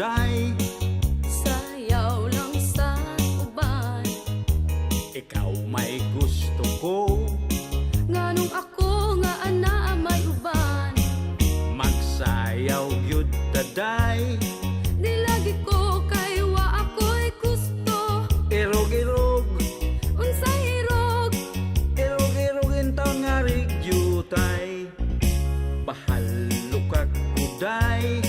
day. Sayaw lang sa uban, Ikaw may gusto ko, nganong ako nga ana may uban. magsayaw gyud ta day. Di lagi ko kay wa ako'y gusto. Irog-irog, Unsay hirog, irog-irogin taon nga rigyutay. Bahalo ka kuday,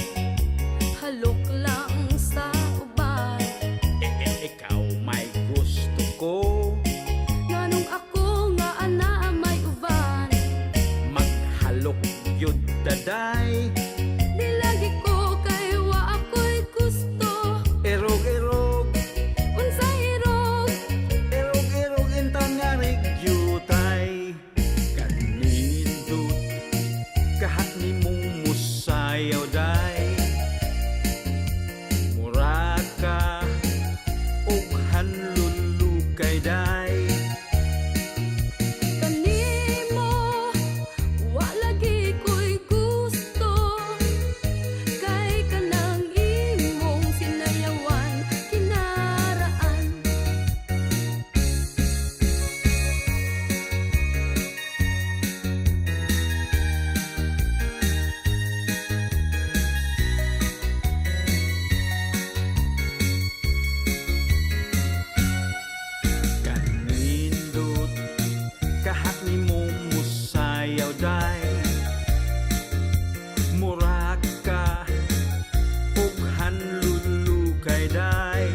halok lang sa uban. ikaw may gusto ko, Nganong ako nga ana may uban. maghalok gyud ta day. Di lagi ko kay wa ako'y gusto. Irog-irog, Unsay hirog, irog-irogin taon nga rigyutay. Kanindot kahat ni mong musayaw day. Mura ka og hanlulukay day. kanimo wa lagi ko'y gusto. Kay kanang imong sinayawan kinaraan. Kanindot kahat ni mong musayaw day. Mura ka og hanlulukay day.